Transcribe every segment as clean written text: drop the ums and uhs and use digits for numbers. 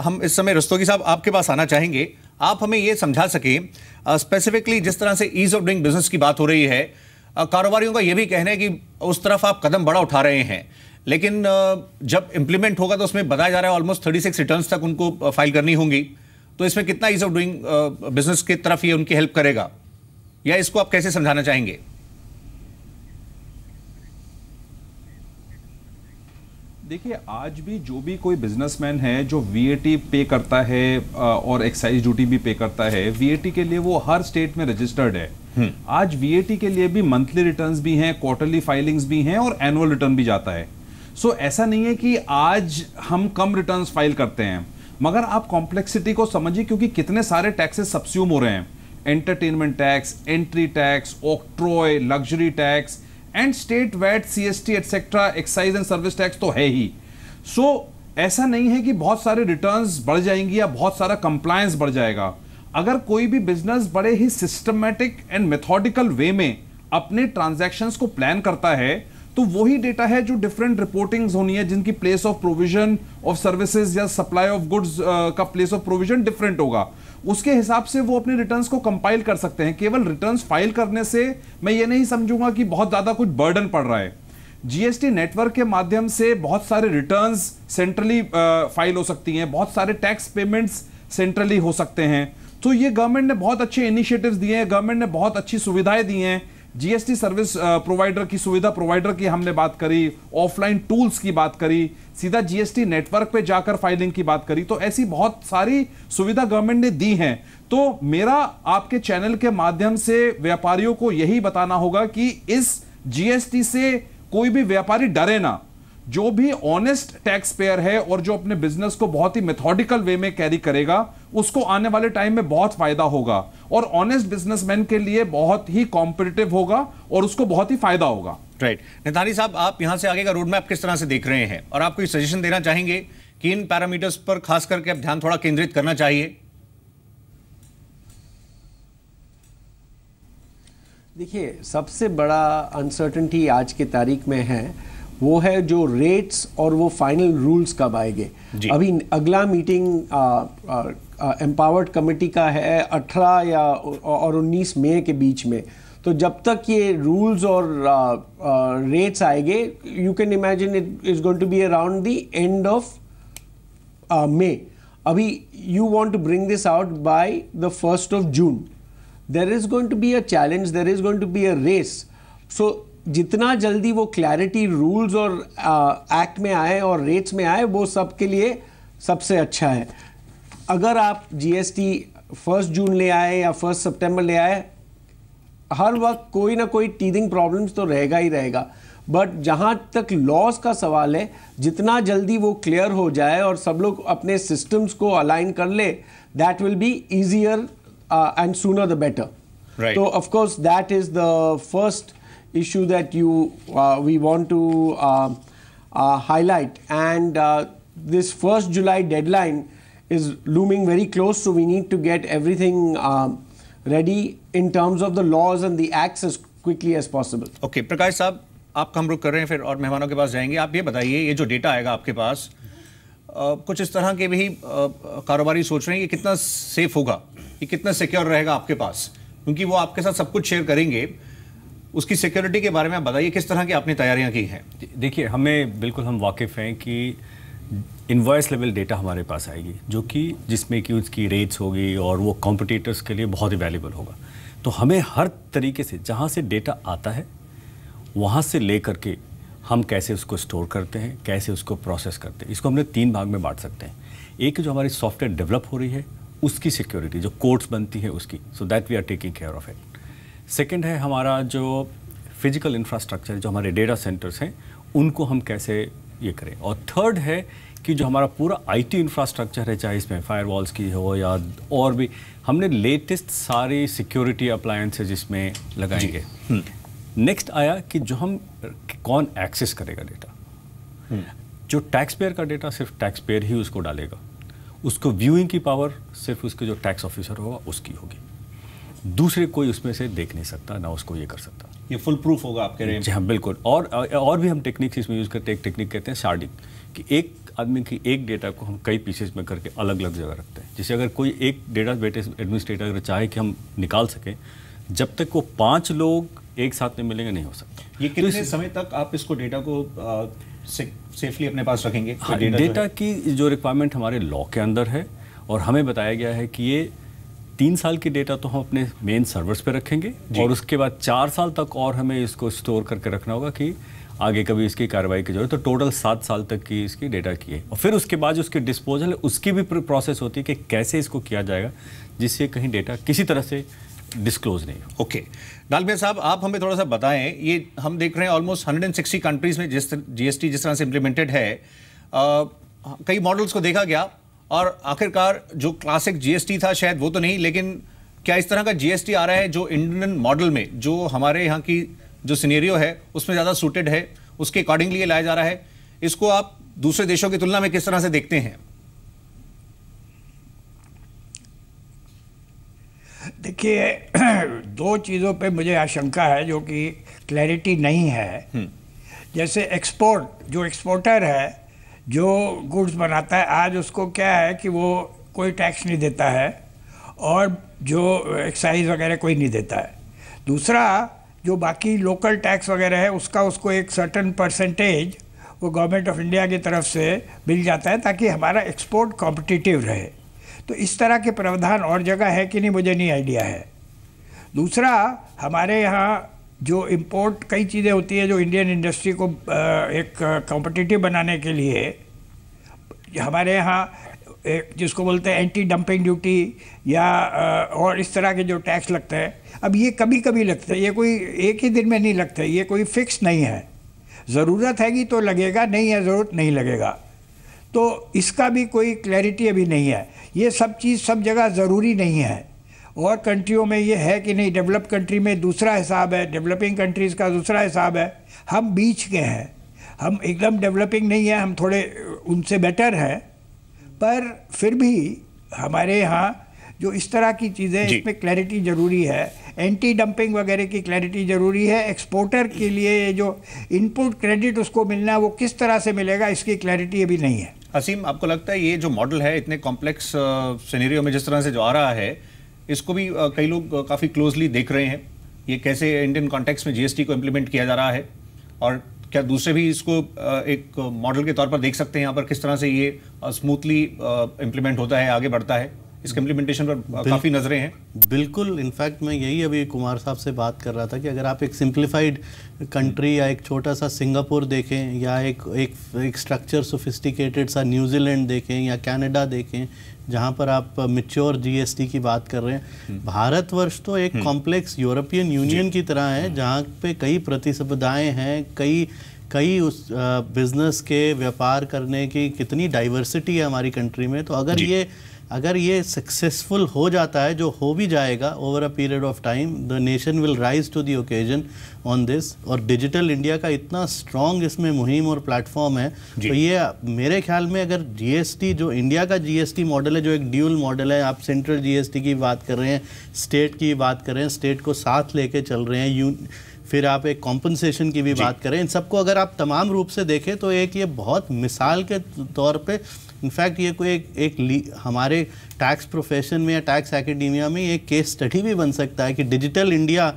हम इस समय रस्तोगी साहब आपके पास आना चाहेंगे, आप हमें ये समझा सकें स्पेसिफिकली जिस तरह से ईज ऑफ डूइंग बिजनेस की बात हो रही है, कारोबारियों का यह भी कहना है कि उस तरफ आप कदम बड़ा उठा रहे हैं, लेकिन जब इंप्लीमेंट होगा तो उसमें बताया जा रहा है ऑलमोस्ट 36 रिटर्न्स तक उनको फाइल करनी होंगी, तो इसमें कितना ईज ऑफ डूइंग बिजनेस की तरफ ये उनकी हेल्प करेगा, या इसको आप कैसे समझाना चाहेंगे? देखिए, आज भी जो भी कोई बिजनेसमैन है जो वीएटी पे करता है और एक्साइज ड्यूटी भी पे करता है, वीएटी के लिए वो हर स्टेट में रजिस्टर्ड है। आज वीएटी के लिए भी मंथली रिटर्न्स भी हैं, क्वार्टरली फाइलिंग्स भी हैं और एनुअल रिटर्न भी जाता है। सो ऐसा नहीं है कि आज हम कम रिटर्न्स फाइल करते हैं, मगर आप कॉम्प्लेक्सिटी को समझिए, क्योंकि कितने सारे टैक्सेस सब्स्यूम हो रहे हैं। Entertainment tax, entry tax, octroi, luxury tax and state VAT, CST etcetera, excise and service tax तो है ही। सो ऐसा नहीं है कि बहुत सारे रिटर्न्स बढ़ जाएंगी या बहुत सारा कंप्लायंस बढ़ जाएगा। अगर कोई भी बिजनेस बड़े ही सिस्टमैटिक एंड मेथोडिकल वे में अपने ट्रांजैक्शंस को प्लान करता है, तो वही डेटा है जो डिफरेंट रिपोर्टिंग्स होनी है, जिनकी place of provision of services या सप्लाई ऑफ गुड्स का प्लेस ऑफ प्रोविजन डिफरेंट होगा। उसके हिसाब से वो अपने रिटर्न्स को कंपाइल कर सकते हैं। केवल रिटर्न्स फाइल करने से मैं ये नहीं समझूंगा कि बहुत ज्यादा कुछ बर्डन पड़ रहा है। जीएसटी नेटवर्क के माध्यम से बहुत सारे रिटर्न्स सेंट्रली फाइल हो सकती हैं, बहुत सारे टैक्स पेमेंट्स सेंट्रली हो सकते हैं। तो ये गवर्नमेंट ने बहुत अच्छे इनिशिएटिव्स दिए हैं, गवर्नमेंट ने बहुत अच्छी सुविधाएं दी हैं। जीएसटी सर्विस प्रोवाइडर की सुविधा प्रोवाइडर की हमने बात करी, ऑफलाइन टूल्स की बात करी, सीधा जीएसटी नेटवर्क पे जाकर फाइलिंग की बात करी। तो ऐसी बहुत सारी सुविधा गवर्नमेंट ने दी हैं। तो मेरा आपके चैनल के माध्यम से व्यापारियों को यही बताना होगा कि इस जीएसटी से कोई भी व्यापारी डरे ना। जो भी ऑनेस्ट टैक्स पेयर है और जो अपने बिजनेस को बहुत ही मेथोडिकल वे में कैरी करेगा, उसको आने वाले टाइम में बहुत फायदा होगा और ऑनेस्ट बिजनेसमैन के लिए बहुत ही कॉम्पिटिटिव होगा और उसको बहुत ही फायदा होगा। राइट। निथानी साहब, आप यहां से आगे का रोड मैप किस तरह से देख रहे हैं और आप कोई सजेशन देना चाहेंगे कि इन पैरामीटर्स पर खास करके अब ध्यान थोड़ा केंद्रित करना चाहिए? देखिए, सबसे बड़ा अनसर्टेनिटी आज की तारीख में है वो है जो रेट्स और वो फाइनल रूल्स कब आएंगे। अभी अगला मीटिंग एम्पावर्ड कमेटी का है 18 या और 19 मई के बीच में। तो जब तक ये रूल्स और रेट्स आएंगे, you can imagine it is going to be around the end of May. अभी you want to bring this out by the 1st of June। There is going to be a challenge, there is going to be a race. So जितना जल्दी वो clarity rules और act में आए और rates में आए, वो सबके लिए सबसे अच्छा है। अगर आप जीएसटी 1 जून ले आए या 1 सितंबर ले आए, हर वक्त कोई ना कोई टीदिंग प्रॉब्लम्स तो रहेगा ही रहेगा। बट जहाँ तक लॉस का सवाल है, जितना जल्दी वो क्लियर हो जाए और सब लोग अपने सिस्टम्स को अलाइन कर ले, that will be easier and sooner the better. तो of course that is the first issue that we want to highlight, and this 1st July deadline is looming very close, so we need to get everything ready in terms of the laws and the acts as quickly as possible. Okay, प्रकाश साहब, आपका हम रुक कर रहे हैं, फिर और मेहमानों के पास जाएंगे। आप ये बताइए, ये जो डेटा आएगा आपके पास, कुछ इस तरह के भी कारोबारी सोच रहे हैं कि कितना सेफ होगा, कि कितना सिक्योर रहेगा आपके पास, क्योंकि वो आपके साथ सब कुछ शेयर करेंगे। उसकी सिक्योरिटी के बारे में आप बताइए, किस तरह की आपने तैयारियां की हैं? देखिए, हमें बिल्कुल हम वाकिफ़ हैं कि इनवॉइस लेवल डेटा हमारे पास आएगी, जो कि जिसमें कि उसकी रेट्स होगी और वो कॉम्पिटिटर्स के लिए बहुत ही वैल्यूबल होगा। तो हमें हर तरीके से जहाँ से डेटा आता है वहाँ से ले करके हम कैसे उसको स्टोर करते हैं, कैसे उसको प्रोसेस करते हैं, इसको हमने 3 भाग में बांट सकते हैं। एक जो हमारी सॉफ्टवेयर डेवलप हो रही है उसकी सिक्योरिटी, जो कोड्स बनती है उसकी, so that we are taking care of it. Second है हमारा जो फिजिकल इंफ्रास्ट्रक्चर, जो हमारे डेटा सेंटर्स हैं, उनको हम कैसे ये करें। और थर्ड है कि जो हमारा पूरा आईटी इंफ्रास्ट्रक्चर है, चाहे इसमें फायरवॉल्स की हो या और भी, हमने लेटेस्ट सारी सिक्योरिटी अप्लायंसेज इसमें लगाएंगे। नेक्स्ट आया कि जो हम कौन एक्सेस करेगा डेटा। जो टैक्स पेयर का डेटा सिर्फ टैक्स पेयर ही उसको डालेगा, उसको व्यूइंग की पावर सिर्फ उसके जो टैक्स ऑफिसर होगा उसकी होगी, दूसरे कोई उसमें से देख नहीं सकता, ना उसको ये कर सकता। ये फुल प्रूफ होगा आपके रेंज? जी हाँ, बिल्कुल। और भी हम टेक्निक्स इसमें यूज़ करते हैं। एक टेक्निक कहते हैं शार्डिंग, कि एक आदमी की एक डेटा को हम कई पीसेस में करके अलग अलग जगह रखते हैं। जैसे अगर कोई एक डेटा बेस एडमिनिस्ट्रेटर अगर चाहे कि हम निकाल सकें, जब तक वो 5 लोग एक साथ में मिलेंगे नहीं हो सकता। ये कितने समय तक आप इसको डेटा को सेफली अपने पास रखेंगे? हाँ, डेटा की जो रिक्वायरमेंट हमारे लॉ के अंदर है और हमें बताया गया है कि ये 3 साल की डेटा तो हम अपने मेन सर्वर्स पे रखेंगे और उसके बाद 4 साल तक और हमें इसको स्टोर करके रखना होगा कि आगे कभी इसकी कार्रवाई की जरूरत। तो टोटल 7 साल तक की इसकी डेटा की है। और फिर उसके बाद जो उसकी डिस्पोजल है उसकी भी प्रोसेस होती है कि कैसे इसको किया जाएगा जिससे कहीं डेटा किसी तरह से डिस्क्लोज नहीं हो। ओके, डालमिया साहब, आप हमें थोड़ा सा बताएं, ये हम देख रहे हैं ऑलमोस्ट 160 कंट्रीज में जीएसटी जिस तरह से इम्प्लीमेंटेड है, कई मॉडल्स को देखा गया और आखिरकार जो क्लासिक जीएसटी था शायद वो तो नहीं, लेकिन क्या इस तरह का जीएसटी आ रहा है जो इंडियन मॉडल में, जो हमारे यहाँ की जो सिनेरियो है उसमें ज़्यादा सूटेड है, उसके अकॉर्डिंगली लाया जा रहा है? इसको आप दूसरे देशों की तुलना में किस तरह से देखते हैं? देखिए, 2 चीज़ों पे मुझे आशंका है जो कि क्लैरिटी नहीं है। जैसे एक्सपोर्ट, जो एक्सपोर्टर है जो गुड्स बनाता है, आज उसको क्या है कि वो कोई टैक्स नहीं देता है और जो एक्साइज वगैरह कोई नहीं देता है। दूसरा, जो बाकी लोकल टैक्स वगैरह है उसका उसको एक सर्टेन परसेंटेज वो गवर्नमेंट ऑफ इंडिया की तरफ से मिल जाता है ताकि हमारा एक्सपोर्ट कॉम्पिटिटिव रहे। तो इस तरह के प्रावधान और जगह है कि नहीं मुझे नहीं आइडिया है। दूसरा, हमारे यहाँ जो इंपोर्ट कई चीज़ें होती है जो इंडियन इंडस्ट्री को एक कॉम्पिटिटिव बनाने के लिए हमारे यहाँ एक जिसको बोलते हैं एंटी डंपिंग ड्यूटी या और इस तरह के जो टैक्स लगते हैं, अब ये कभी कभी लगता है, ये कोई एक ही दिन में नहीं लगता, ये कोई फिक्स नहीं है। ज़रूरत हैगी तो लगेगा, नहीं है ज़रूरत नहीं लगेगा। तो इसका भी कोई क्लैरिटी अभी नहीं है। ये सब चीज़ सब जगह ज़रूरी नहीं है और कंट्रियों में ये है कि नहीं, डेवलप कंट्री में दूसरा हिसाब है, डेवलपिंग कंट्रीज़ का दूसरा हिसाब है। हम बीच के हैं, हम एकदम डेवलपिंग नहीं है, हम थोड़े उनसे बेटर हैं, पर फिर भी हमारे यहाँ जो इस तरह की चीज़ें, इसमें क्लैरिटी ज़रूरी है। एंटी डंपिंग वगैरह की क्लैरिटी ज़रूरी है। एक्सपोर्टर के लिए जो इनपुट क्रेडिट उसको मिलना है वो किस तरह से मिलेगा, इसकी क्लैरिटी अभी नहीं है। असीम, आपको लगता है ये जो मॉडल है इतने कॉम्प्लेक्स सिनेरियो में जिस तरह से जो आ रहा है, इसको भी कई लोग काफ़ी क्लोजली देख रहे हैं, ये कैसे इंडियन कॉन्टेक्स्ट में जीएसटी को इम्प्लीमेंट किया जा रहा है, और क्या दूसरे भी इसको एक मॉडल के तौर पर देख सकते हैं यहाँ पर किस तरह से ये स्मूथली इम्प्लीमेंट होता है, आगे बढ़ता है? इसके इम्प्लीमेंटेशन पर काफ़ी नजरें हैं। बिल्कुल, इनफैक्ट मैं यही अभी कुमार साहब से बात कर रहा था कि अगर आप एक सिंप्लीफाइड कंट्री या एक छोटा सा सिंगापुर देखें या एक स्ट्रक्चर सोफिस्टिकेटेड सा न्यूजीलैंड देखें या कनाडा देखें जहाँ पर आप मैच्योर जीएसटी की बात कर रहे हैं, भारतवर्ष तो एक कॉम्प्लेक्स यूरोपियन यूनियन की तरह है जहाँ पे कई प्रतिस्पर्धाएं हैं, कई उस बिजनेस के व्यापार करने की कितनी डाइवर्सिटी है हमारी कंट्री में। तो अगर ये सक्सेसफुल हो जाता है, जो हो भी जाएगा over a period of time, the nation will rise to the occasion on this. और डिजिटल इंडिया का इतना स्ट्रॉन्ग इसमें मुहिम और प्लेटफॉर्म है, तो ये मेरे ख्याल में अगर जीएसटी, जो इंडिया का जीएसटी मॉडल है, जो एक ड्यूल मॉडल है, आप सेंट्रल जीएसटी की बात कर रहे हैं, स्टेट की बात कर रहे हैं, स्टेट को साथ लेके चल रहे हैं, फिर आप एक कॉम्पनसेशन की भी बात करें, इन सबको अगर आप तमाम रूप से देखें तो एक ये बहुत मिसाल के तौर पे, इनफैक्ट ये कोई एक हमारे टैक्स प्रोफेशन में या टैक्स एकेडमिया में एक केस स्टडी भी बन सकता है कि डिजिटल इंडिया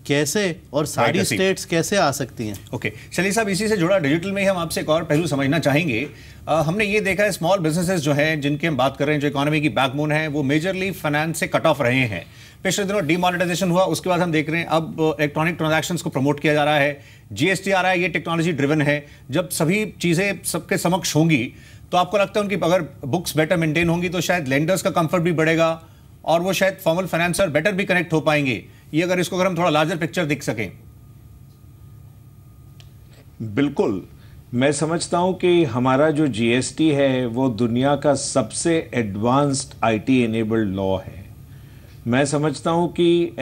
कैसे और सारी स्टेट्स कैसे आ सकती हैं। ओके, चलिए साहब, इसी से जुड़ा डिजिटल में ही हम आपसे एक और पहलू समझना चाहेंगे। हमने ये देखा है स्मॉल बिजनेसेस जो हैं, जिनके हम बात कर रहे हैं, जो इकोनॉमी की बैकबोन है, वो मेजरली फाइनेंस से कट ऑफ रहे हैं। पिछले दिनों डीमोनेटाइजेशन हुआ, उसके बाद हम देख रहे हैं अब इलेक्ट्रॉनिक ट्रांजैक्शंस को प्रमोट किया जा रहा है, जीएसटी आ रहा है, ये टेक्नोलॉजी ड्रिवन है। जब सभी चीज़ें सबके समक्ष होंगी तो आपको लगता है उनकी अगर बुक्स बेटर मेंटेन होंगी तो शायद लेंडर्स का कंफर्ट भी बढ़ेगा और वो शायद फॉर्मल फाइनेंसर बेटर भी कनेक्ट हो पाएंगे। ये अगर हम थोड़ा लार्जर पिक्चर देख सकें। बिल्कुल, मैं समझता हूं कि हमारा जो जीएसटी है वो दुनिया का सबसे एडवांस्ड आईटी एनेबल्ड लॉ है। मैं समझता हूं कि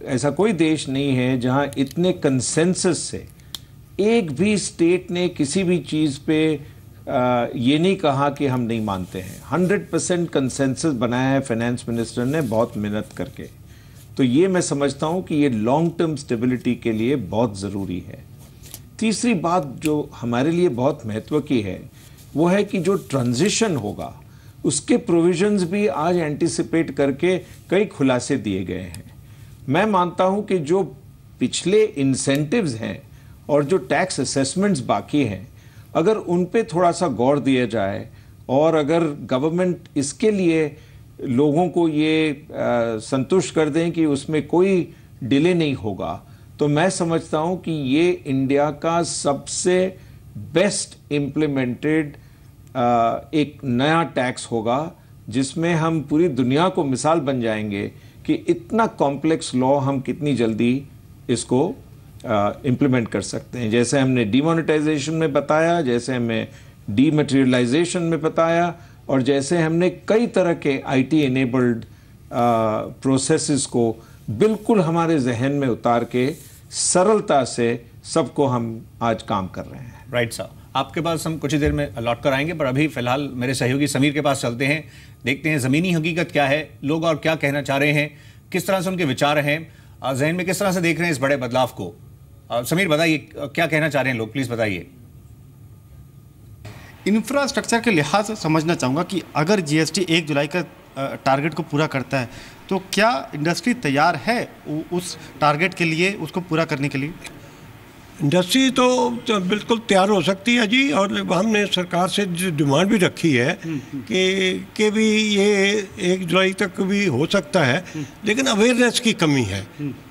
ऐसा कोई देश नहीं है जहां इतने कंसेंसस से एक भी स्टेट ने किसी भी चीज़ पे ये नहीं कहा कि हम नहीं मानते हैं। 100% कंसेंसस बनाया है फाइनेंस मिनिस्टर ने बहुत मेहनत करके। तो ये मैं समझता हूँ कि ये लॉन्ग टर्म स्टेबिलिटी के लिए बहुत ज़रूरी है। तीसरी बात जो हमारे लिए बहुत महत्व की है वो है कि जो ट्रांजिशन होगा उसके प्रोविजंस भी आज एंटिसिपेट करके कई खुलासे दिए गए हैं। मैं मानता हूं कि जो पिछले इंसेंटिव्स हैं और जो टैक्स असेसमेंट्स बाकी हैं, अगर उन पे थोड़ा सा गौर दिया जाए और अगर गवर्नमेंट इसके लिए लोगों को ये संतुष्ट कर दें कि उसमें कोई डिले नहीं होगा, तो मैं समझता हूं कि ये इंडिया का सबसे बेस्ट इम्प्लीमेंटेड एक नया टैक्स होगा जिसमें हम पूरी दुनिया को मिसाल बन जाएंगे कि इतना कॉम्प्लेक्स लॉ हम कितनी जल्दी इसको इम्प्लीमेंट कर सकते हैं। जैसे हमने डीमोनेटाइजेशन में बताया, जैसे हमें डीमटेरियलाइजेशन में बताया, और जैसे हमने कई तरह के आईटी एनेबल्ड प्रोसेसेस को बिल्कुल हमारे जहन में उतार के सरलता से सबको हम आज काम कर रहे हैं। राइट साहब, आपके पास हम कुछ ही देर में लौट कर आएंगे, पर अभी फिलहाल मेरे सहयोगी समीर के पास चलते हैं, देखते हैं ज़मीनी हकीकत क्या है, लोग और क्या कहना चाह रहे हैं, किस तरह से उनके विचार हैं, जहन में किस तरह से देख रहे हैं इस बड़े बदलाव को। समीर बताइए, क्या कहना चाह रहे हैं लोग, प्लीज़ बताइए। इंफ्रास्ट्रक्चर के लिहाज से समझना चाहूँगा कि अगर जीएसटी 1 जुलाई का टारगेट को पूरा करता है तो क्या इंडस्ट्री तैयार है उस टारगेट के लिए, उसको पूरा करने के लिए? इंडस्ट्री तो बिल्कुल तैयार हो सकती है जी, और हमने सरकार से डिमांड भी रखी है कि भी ये 1 जुलाई तक भी हो सकता है, लेकिन अवेयरनेस की कमी है।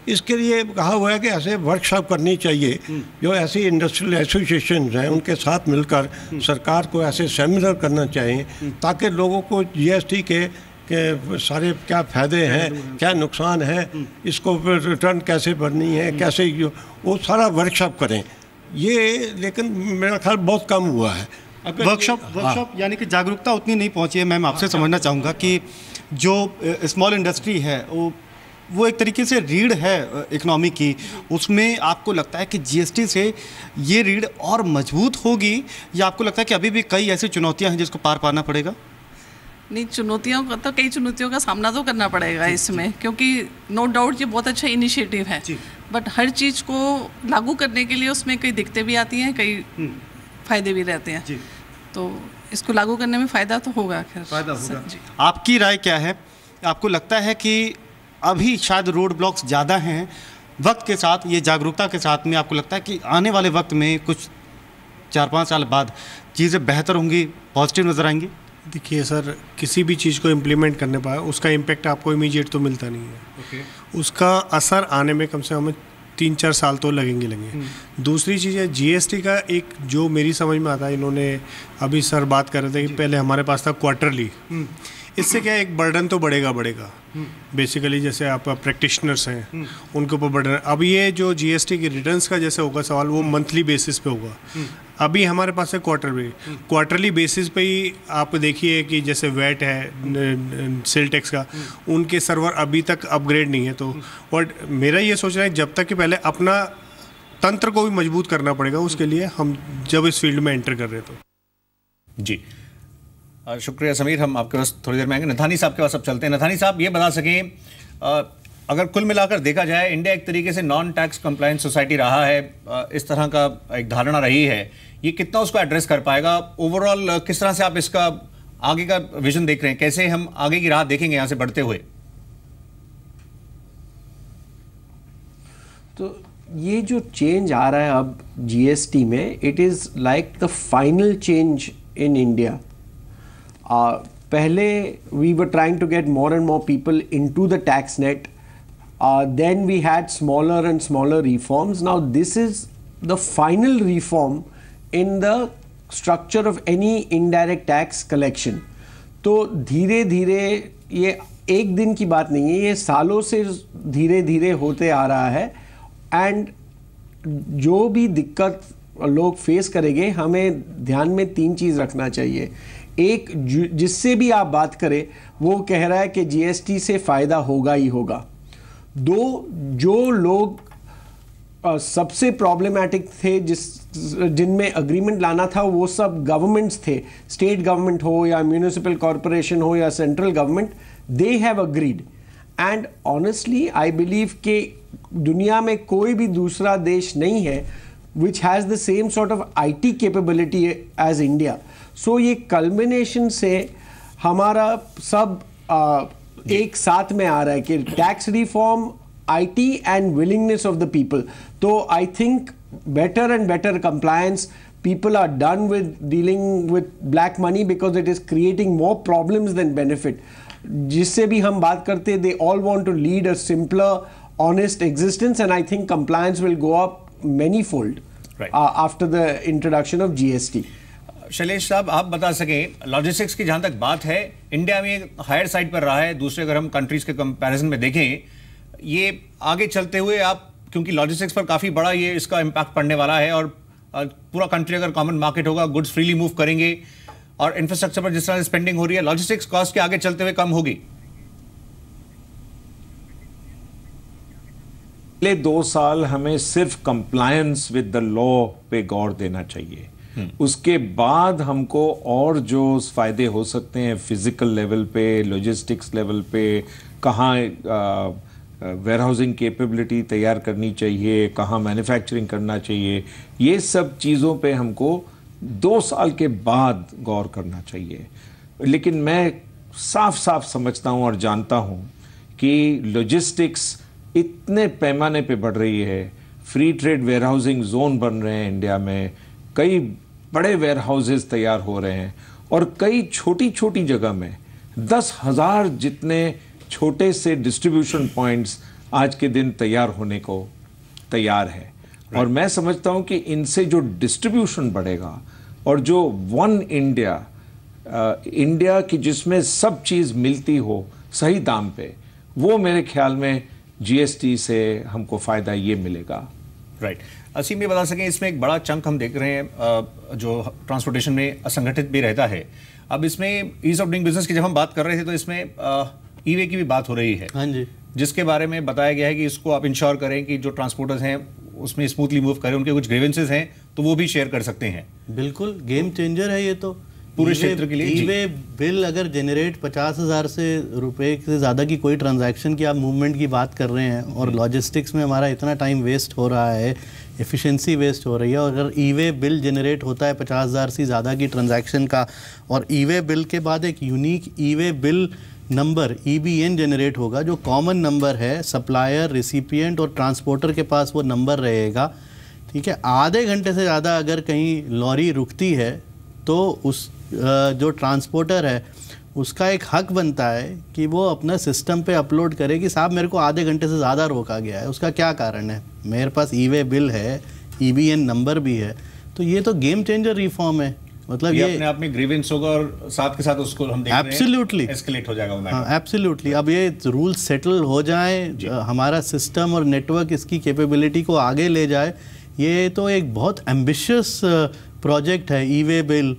इसके लिए कहा हुआ है कि ऐसे वर्कशॉप करनी चाहिए, जो ऐसी इंडस्ट्रियल एसोसिएशन हैं उनके साथ मिलकर सरकार को ऐसे सेमिनार करना चाहिए ताकि लोगों को जीएसटी के सारे क्या फ़ायदे हैं, क्या नुकसान है, इसको रिटर्न कैसे भरनी है, कैसे वो सारा वर्कशॉप करें। ये लेकिन मेरा ख्याल बहुत कम हुआ है। वर्कशॉप यानी कि जागरूकता उतनी नहीं पहुंची है। मैं आपसे समझना चाहूँगा कि जो स्मॉल इंडस्ट्री है वो एक तरीके से रीढ़ है इकोनॉमी की, उसमें आपको लगता है कि जीएसटी से ये रीढ़ और मजबूत होगी, या आपको लगता है कि अभी भी कई ऐसी चुनौतियाँ हैं जिसको पार पाना पड़ेगा? नहीं, चुनौतियों का तो कई चुनौतियों का सामना तो करना पड़ेगा इसमें, क्योंकि नो डाउट ये बहुत अच्छा इनिशिएटिव है, बट हर चीज़ को लागू करने के लिए उसमें कई दिक्कतें भी आती हैं, कई फ़ायदे भी रहते हैं, तो इसको लागू करने में फ़ायदा तो होगा। खैर फ़ायदा होगा। आपकी राय क्या है? आपको लगता है कि अभी शायद रोड ब्लॉक्स ज़्यादा हैं, वक्त के साथ ये जागरूकता के साथ में आपको लगता है कि आने वाले वक्त में कुछ 4-5 साल बाद चीज़ें बेहतर होंगी, पॉजिटिव नज़र आएंगी? देखिए सर, किसी भी चीज़ को इम्प्लीमेंट करने पर उसका इम्पेक्ट आपको इमीडिएट तो मिलता नहीं है। उसका असर आने में कम से कम 3-4 साल तो लगेंगे। दूसरी चीज़ है जीएसटी का, एक जो मेरी समझ में आता है, इन्होंने अभी सर बात कर रहे थे कि पहले हमारे पास था क्वार्टरली, इससे क्या एक बर्डन तो बढ़ेगा बेसिकली, जैसे आप प्रैक्टिशनर्स हैं उनके ऊपर बर्डन। अब ये जो जीएसटी की रिटर्न्स का जैसे होगा सवाल, वो मंथली बेसिस पे होगा। अभी हमारे पास है क्वार्टरली बेसिस पे ही आप देखिए कि जैसे वैट है, सेल टैक्स का, उनके सर्वर अभी तक अपग्रेड नहीं है। तो और मेरा ये सोचना है जब तक कि पहले अपना तंत्र को भी मजबूत करना पड़ेगा, उसके लिए हम जब इस फील्ड में एंटर कर रहे तो। जी शुक्रिया समीर, हम आपके पास थोड़ी देर में आएंगे। नथानी साहब के पास अब चलते हैं। नथानी साहब, ये बता सकें, अगर कुल मिलाकर देखा जाए इंडिया एक तरीके से नॉन टैक्स कंप्लायंस सोसाइटी रहा है, इस तरह का एक धारणा रही है, ये कितना उसको एड्रेस कर पाएगा? ओवरऑल किस तरह से आप इसका आगे का विजन देख रहे हैं, कैसे हम आगे की राह देखेंगे यहाँ से बढ़ते हुए? तो ये जो चेंज आ रहा है अब जीएसटी में, it is like the final change in India. पहले we were trying to get more and more people into the tax net, then we had smaller and smaller reforms. Now this is the final reform in the structure of any indirect tax collection. तो धीरे धीरे, ये एक दिन की बात नहीं है, ये सालों से धीरे धीरे होते आ रहा है, एंड जो भी दिक्कत लोग फेस करेंगे, हमें ध्यान में 3 चीज़ रखना चाहिए। एक, जिससे भी आप बात करें वो कह रहा है कि जीएसटी से फ़ायदा होगा ही होगा। 2, जो लोग सबसे प्रॉब्लमेटिक थे, जिनमें अग्रीमेंट लाना था, वो सब गवर्नमेंट्स थे, स्टेट गवर्नमेंट हो या म्यूनिसिपल कॉरपोरेशन हो या central government, they have agreed. And honestly I believe कि दुनिया में कोई भी दूसरा देश नहीं है which has the same sort of IT capability as India. So ये culmination से हमारा सब एक साथ में आ रहा है कि tax reform, IT and willingness of the people. तो I think better and better compliance. People are done with dealing with black money because it is creating more problems than benefit. जिससे भी हम बात करते हैं, they all want to lead a simpler, honest existence, and I think compliance will go up many-fold after the introduction of GST. Shailesh साहब, आप बता सकें, लॉजिस्टिक्स की जहां तक बात है, इंडिया में हायर साइड पर रहा है, दूसरे अगर हम कंट्रीज के कंपैरिजन में देखें, ये आगे चलते हुए आप, क्योंकि लॉजिस्टिक्स पर काफी बड़ा ये इसका इम्पैक्ट पड़ने वाला है, और पूरा कंट्री अगर कॉमन मार्केट होगा, गुड्स फ्रीली मूव करेंगे, और इंफ्रास्ट्रक्चर पर जिस तरह से स्पेंडिंग हो रही है, लॉजिस्टिक्स कॉस्ट के आगे चलते हुए कम होगी। पिछले 2 साल हमें सिर्फ कंप्लायंस विद द लॉ पे गौर देना चाहिए। उसके बाद हमको और जो फायदे हो सकते हैं फिजिकल लेवल पे, लॉजिस्टिक्स लेवल पे, कहाँ वेयरहाउसिंग कैपेबिलिटी तैयार करनी चाहिए, कहाँ मैन्युफैक्चरिंग करना चाहिए, ये सब चीज़ों पे हमको 2 साल के बाद गौर करना चाहिए। लेकिन मैं साफ साफ समझता हूँ और जानता हूँ कि लॉजिस्टिक्स इतने पैमाने पे बढ़ रही है, फ्री ट्रेड वेयरहाउसिंग जोन बन रहे हैं इंडिया में, कई बड़े वेयरहाउसेस तैयार हो रहे हैं, और कई छोटी छोटी जगह में 10,000 जितने छोटे से डिस्ट्रीब्यूशन पॉइंट्स आज के दिन तैयार होने को तैयार है। और मैं समझता हूं कि इनसे जो डिस्ट्रीब्यूशन बढ़ेगा और जो वन इंडिया इंडिया की जिसमें सब चीज़ मिलती हो सही दाम पे, वो मेरे ख्याल में जीएसटी से हमको फ़ायदा ये मिलेगा। राइट। असीम ये बता सकें, इसमें एक बड़ा चंक हम देख रहे हैं जो ट्रांसपोर्टेशन में असंगठित भी रहता है। अब इसमें ईज ऑफ डूइंग बिजनेस की जब हम बात कर रहे थे तो इसमें ई वे की भी बात हो रही है। हाँ जी। जिसके बारे में बताया गया है कि इसको आप इंश्योर करें कि जो ट्रांसपोर्टर्स हैं उसमें स्मूथली मूव करें, उनके कुछ ग्रीवेंसेस हैं तो वो भी शेयर कर सकते हैं। बिल्कुल गेम चेंजर है ये तो पूरे क्षेत्र के लिए। ई-वे बिल अगर जनरेट 50,000 से रुपए से ज़्यादा की कोई ट्रांजैक्शन की आप मूवमेंट की बात कर रहे हैं, और लॉजिस्टिक्स में हमारा इतना टाइम वेस्ट हो रहा है, एफिशिएंसी वेस्ट हो रही है, और अगर ई-वे बिल जनरेट होता है 50,000 से ज़्यादा की ट्रांजैक्शन का, और ई-वे बिल के बाद एक unique e-way bill number EBN generate होगा जो कॉमन नंबर है, सप्लायर, रिसिपिएंट और ट्रांसपोर्टर के पास वो नंबर रहेगा। ठीक है, आधे घंटे से ज़्यादा अगर कहीं लॉरी रुकती है तो उस जो ट्रांसपोर्टर है उसका एक हक बनता है कि वो अपना सिस्टम पे अपलोड करे कि साहब मेरे को आधे घंटे से ज़्यादा रोका गया है, उसका क्या कारण है, मेरे पास ई-वे बिल है, EBN नंबर भी है। तो ये तो गेम चेंजर रिफॉर्म है। मतलब ये अपने आप में ग्रीवेंस होगा और साथ के साथ उसको हम देख एब्सोल्युटली एस्केलेट हो जाएगा। हाँ एब्सोल्युटली। अब ये रूल सेटल हो जाए, हमारा सिस्टम और नेटवर्क इसकी कैपेबिलिटी को आगे ले जाए, ये तो एक बहुत एम्बिशियस प्रोजेक्ट है ई-वे बिल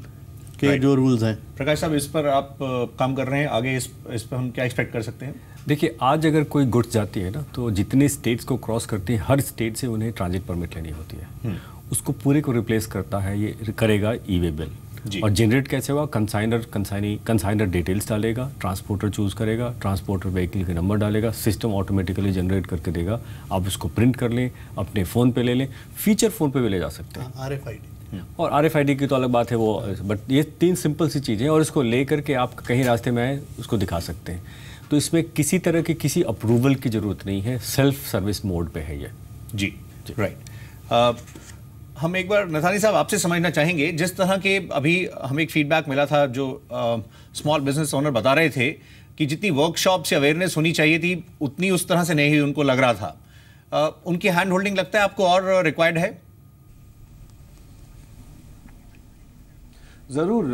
के जो रूल्स हैं। प्रकाश साहब, इस पर आप काम कर रहे हैं, आगे इस पर हम क्या एक्सपेक्ट कर सकते हैं? देखिए, आज अगर कोई गुड्स जाती है ना, तो जितने स्टेट्स को क्रॉस करती है, हर स्टेट से उन्हें ट्रांजिट परमिट लेनी होती है। उसको पूरे को रिप्लेस करता है, ये करेगा ई-वे बिल। और जनरेट कैसे होगा? कंसाइनर डिटेल्स डालेगा, ट्रांसपोर्टर चूज़ करेगा, ट्रांसपोर्टर व्हीकल के नंबर डालेगा, सिस्टम ऑटोमेटिकली जनरेट करके देगा। आप उसको प्रिंट कर लें, अपने फ़ोन पे ले लें, फीचर फ़ोन पे भी ले जा सकते हैं। RFID और RFID की तो अलग बात है वो, बट ये 3 सिंपल सी चीज़ें, और इसको ले करके आप कहीं रास्ते में आए उसको दिखा सकते हैं। तो इसमें किसी तरह की किसी अप्रूवल की ज़रूरत नहीं है, सेल्फ सर्विस मोड पे है ये। जी राइट। हम एक बार नथानी साहब आपसे समझना चाहेंगे, जिस तरह के अभी हमें एक फीडबैक मिला था जो स्मॉल बिजनेस ओनर बता रहे थे कि जितनी वर्कशॉप से अवेयरनेस होनी चाहिए थी उतनी उस तरह से नहीं उनको लग रहा था। उनकी हैंड होल्डिंग लगता है आपको और रिक्वायर्ड है? ज़रूर।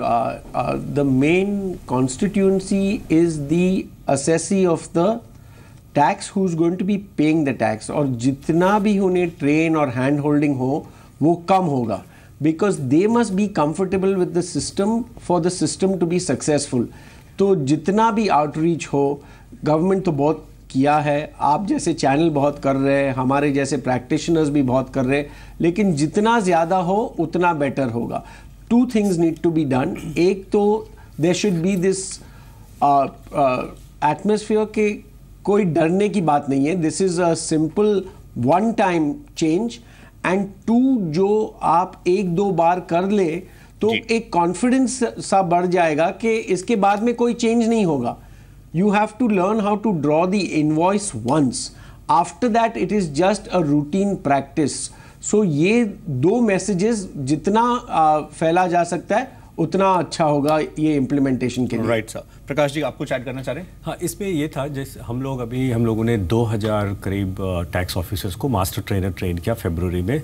The main constituency is the assessee of the tax who is going to be paying the tax, और जितना भी उन्हें ट्रेन और हैंड होल्डिंग हो वो कम होगा, because they must be comfortable with the system for the system to be successful. तो जितना भी आउटरीच हो, गवर्नमेंट तो बहुत किया है, आप जैसे चैनल बहुत कर रहे हैं, हमारे जैसे प्रैक्टिशनर्स भी बहुत कर रहे हैं, लेकिन जितना ज़्यादा हो उतना बेटर होगा। 2 things need to be done. एक तो there should be this atmosphere के कोई डरने की बात नहीं है, this is a simple one time change and 2 जो आप 1-2 बार कर ले तो एक कॉन्फिडेंस सा बढ़ जाएगा कि इसके बाद में कोई चेंज नहीं होगा. You have to learn how to draw the invoice once. After that, it is just a routine practice. So ये 2 मैसेजेस जितना फैला जा सकता है उतना अच्छा होगा ये इम्प्लीमेंटेशन के लिए. Right sir. प्रकाश जी, आप कुछ ऐड करना चाह रहे हैं? हाँ, इसमें ये था जैसे हम लोगों ने 2000 करीब टैक्स ऑफिसर्स को मास्टर ट्रेनर ट्रेन किया फरवरी में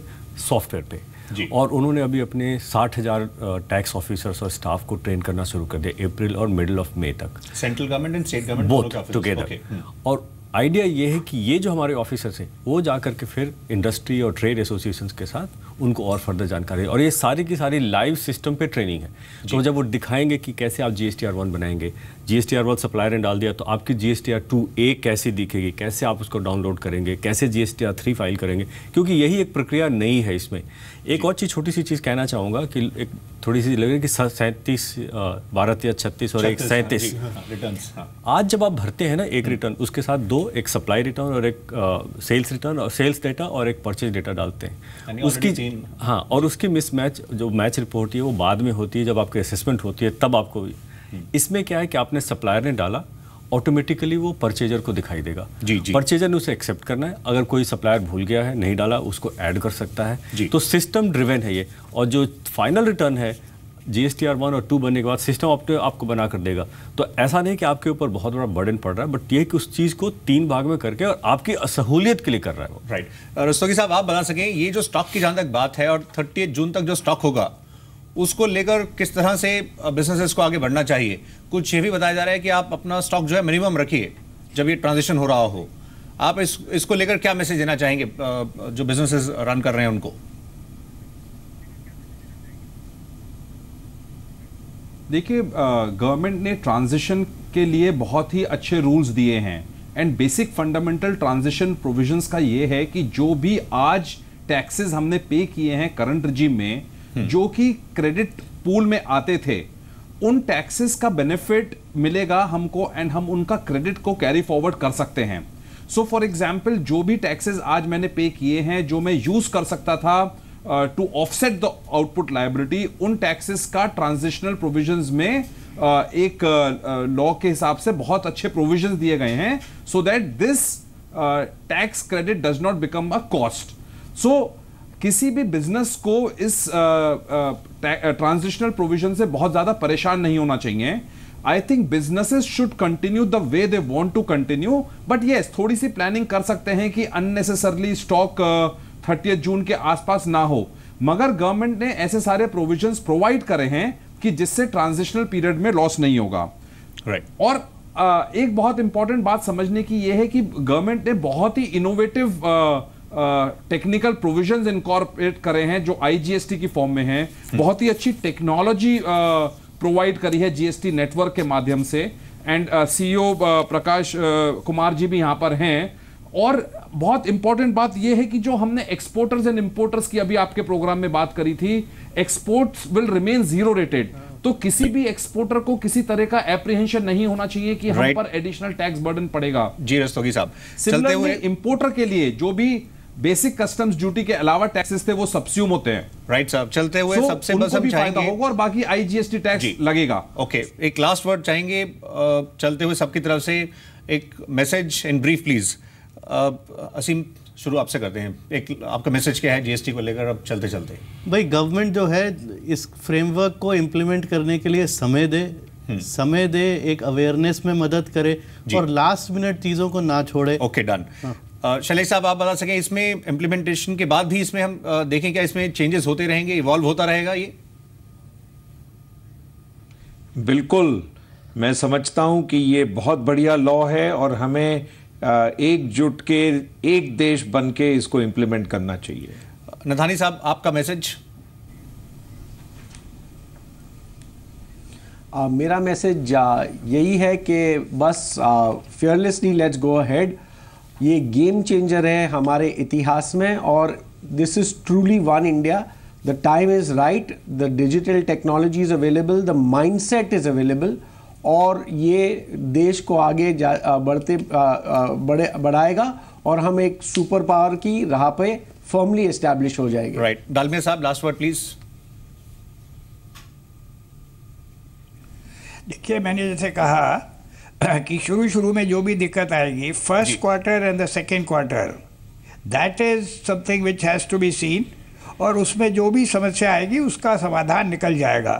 सॉफ्टवेयर पे जी. और उन्होंने अभी अपने 60,000 टैक्स ऑफिसर्स और स्टाफ को ट्रेन करना शुरू कर दिया अप्रैल और मिडिल ऑफ मई तक. Central government and state government both together. और आइडिया ये है कि ये जो हमारे ऑफिसर्स हैं वो जा कर के फिर इंडस्ट्री और ट्रेड एसोसिएशंस के साथ उनको और फर्दर जानकारी, और ये सारी की सारी लाइव सिस्टम पे ट्रेनिंग है. तो जब वो दिखाएंगे कि कैसे आप GSTR1 बनाएंगे, GSTR1 सप्लायर ने डाल दिया तो आपकी GSTR2A कैसे दिखेगी, कैसे आप उसको डाउनलोड करेंगे, कैसे GSTR3 फाइल करेंगे, क्योंकि यही एक प्रक्रिया नई है इसमें. एक और चीज़, छोटी सी चीज़ कहना चाहूँगा कि एक थोड़ी सी लगे कि 37 भारत या 36 और एक 37 रिटर्न्स. आज जब आप भरते हैं ना एक रिटर्न, उसके साथ 2, एक सप्लाई रिटर्न और एक सेल्स रिटर्न और सेल्स डेटा और एक परचेज डेटा डालते हैं. उसकी हाँ, और उसकी मिसमैच जो मैच रिपोर्ट है वो बाद में होती है जब आपकी असेसमेंट होती है तब आपको. इसमें क्या है कि आपने सप्लायर ने डाला, ऑटोमेटिकली वो परचेजर को दिखाई देगा. जी. परचेजर ने उसे एक्सेप्ट करना है. अगर कोई सप्लायर भूल गया है, नहीं डाला, उसको ऐड कर सकता है. तो सिस्टम ड्रिवन है ये. और जो फाइनल रिटर्न है GSTR1 और 2 बनने के बाद सिस्टम आपको बना कर देगा. तो ऐसा नहीं कि आपके ऊपर बहुत बड़ा बर्डन पड़ रहा है, बट ये कि उस चीज़ को 3 भाग में करके और आपकी सहूलियत के लिए कर रहा है वो. राइट. रस्तोगी साहब, आप बता सकें ये जो स्टॉक की जहाँ तक बात है और 30 जून तक जो स्टॉक होगा उसको लेकर किस तरह से बिजनेसेस को आगे बढ़ना चाहिए? कुछ ये भी बताया जा रहा है कि आप अपना स्टॉक जो है मिनिमम रखिए जब ये ट्रांजिशन हो रहा हो. आप इसको लेकर क्या मैसेज देना चाहेंगे जो बिजनेसेस रन कर रहे हैं उनको? देखिए, गवर्नमेंट ने ट्रांजिशन के लिए बहुत ही अच्छे रूल्स दिए हैं. And basic fundamental transition provisions का ये है कि जो भी आज टैक्सेस हमने पे किए हैं करंट रिजीम में, जो कि क्रेडिट पूल में आते थे, उन टैक्सेस का बेनिफिट मिलेगा हमको एंड हम उनका क्रेडिट को कैरी फॉरवर्ड कर सकते हैं. सो फॉर एग्जांपल, जो भी टैक्सेस आज मैंने पे किए हैं जो मैं यूज कर सकता था to offset the output liability, उन टैक्सेस का ट्रांजिशनल प्रोविजंस में एक लॉ के हिसाब से बहुत अच्छे प्रोविजंस दिए गए हैं so that this tax credit does not become a cost. So किसी भी बिजनेस को इस ट्रांजिशनल प्रोविजन से बहुत ज्यादा परेशान नहीं होना चाहिए. I think businesses should continue the way they want to continue, but yes, थोड़ी सी प्लानिंग कर सकते हैं कि अननेसेसरली स्टॉक 30 जून के आसपास ना हो. मगर गवर्नमेंट ने ऐसे सारे प्रोविजंस प्रोवाइड करे हैं कि जिससे ट्रांजिशनल पीरियड में लॉस नहीं होगा. राइट. और एक बहुत इंपॉर्टेंट बात समझने की यह है कि गवर्नमेंट ने बहुत ही इनोवेटिव टेक्निकल प्रोविजंस इनकॉर्पोरेट करे हैं जो IGST की फॉर्म में हैं. बहुत ही अच्छी टेक्नोलॉजी प्रोवाइड करी है GST नेटवर्क के माध्यम से. एंड CEO प्रकाश कुमार जी भी यहां पर हैं. और बहुत इंपॉर्टेंट बात यह है कि जो हमने एक्सपोर्टर्स एंड इंपोर्टर्स की अभी आपके प्रोग्राम में बात करी थी, एक्सपोर्ट्स विल रिमेन 0 रेटेड. तो किसी भी एक्सपोर्टर को किसी तरह का एप्रीहेंशन नहीं होना चाहिए कि हम पर एडिशनल टैक्स बर्डन पड़ेगा. जी रस्तोगी साहब, चलते हुए इंपोर्टर के लिए जो भी बेसिक कस्टम्स ड्यूटी के अलावा टैक्सेस थे वो सबस्यूम होते हैं. राइट साहब, चलते हुए सबसे बस हम चाहेंगे होगा और बाकी IGST टैक्स लगेगा. ओके, एक लास्ट वर्ड चाहेंगे चलते हुए सबकी तरफ से, एक मैसेज इन ब्रीफ प्लीज. असीम, शुरू आपसे करते हैं. एक आपका मैसेज क्या है GST को लेकर अब चलते चलते? भाई, गवर्नमेंट जो है इस फ्रेमवर्क को इम्प्लीमेंट करने के लिए समय दे, एक अवेयरनेस में मदद करे और लास्ट मिनट चीज़ों को ना छोड़े. Okay, done. शैलेश साहब, आप बता सकें इसमें इम्प्लीमेंटेशन के बाद भी इसमें हम देखें क्या इसमें चेंजेस होते रहेंगे, इवॉल्व होता रहेगा ये? बिल्कुल, मैं समझता हूं कि ये बहुत बढ़िया लॉ है और हमें एकजुट के एक देश बन के इसको इम्प्लीमेंट करना चाहिए. नथानी साहब, आपका मैसेज? मेरा मैसेज यही है कि बस फियरलेसली लेट्स गो अहेड. ये गेम चेंजर है हमारे इतिहास में और this is truly one India. The time is right, the digital technology is available, the mindset is available और ये देश को आगे बढ़ाएगा और हम एक सुपर पावर की राह पे फर्मली एस्टैब्लिश हो जाएंगे। राइट। डालमिया साहब, लास्ट वर्ड प्लीज। देखिए, मैंने जैसे कहा कि शुरू में जो भी दिक्कत आएगी, first quarter and the second quarter, that is something which has to be seen, और उसमें जो भी समस्या आएगी उसका समाधान निकल जाएगा।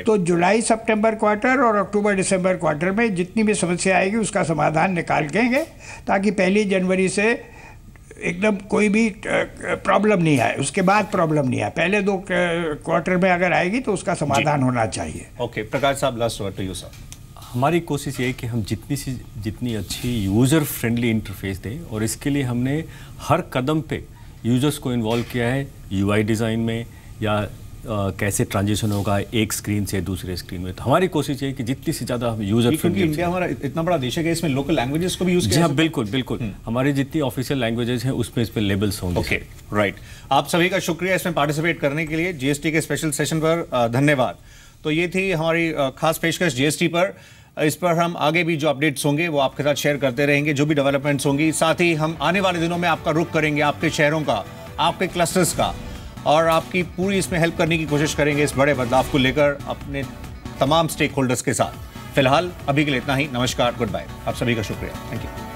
तो जुलाई सितंबर क्वार्टर और अक्टूबर दिसंबर क्वार्टर में जितनी भी समस्या आएगी उसका समाधान निकाल देंगे, ताकि 1 जनवरी से एकदम कोई भी प्रॉब्लम नहीं आए, उसके बाद प्रॉब्लम नहीं आए। पहले 2 क्वार्टर में अगर आएगी तो उसका समाधान होना चाहिए। ओके, प्रकाश साहब, last word to you sir. हमारी कोशिश ये है कि हम जितनी अच्छी यूज़र फ्रेंडली इंटरफेस दें, और इसके लिए हमने हर कदम पे यूज़र्स को इन्वॉल्व किया है, यूआई डिज़ाइन में या कैसे ट्रांजिशन होगा एक स्क्रीन से दूसरे स्क्रीन में। तो हमारी कोशिश ये है कि जितनी से ज़्यादा हम यूज़र फ्रेंडली। इंडिया हमारा इतना बड़ा देश है कि इसमें लोकल लैंग्वेजेस को भी यूज़ किया जाए। बिल्कुल बिल्कुल, हमारी जितनी ऑफिशियल लैंग्वेजेस हैं उसमें इस पर लेबल्स होंगे। Okay, right. आप सभी का शुक्रिया इसमें पार्टिसिपेट करने के लिए, जीएसटी के स्पेशल सेशन पर धन्यवाद। तो ये थी हमारी खास पेशकश जीएसटी पर। इस पर हम आगे भी जो अपडेट्स होंगे वो आपके साथ शेयर करते रहेंगे, जो भी डेवलपमेंट्स होंगी। साथ ही हम आने वाले दिनों में आपका रुख करेंगे, आपके शहरों का, आपके क्लस्टर्स का, और आपकी पूरी इसमें हेल्प करने की कोशिश करेंगे इस बड़े बदलाव को लेकर अपने तमाम स्टेक होल्डर्स के साथ। फिलहाल अभी के लिए इतना ही। नमस्कार, गुड बाय। आप सभी का शुक्रिया, थैंक यू।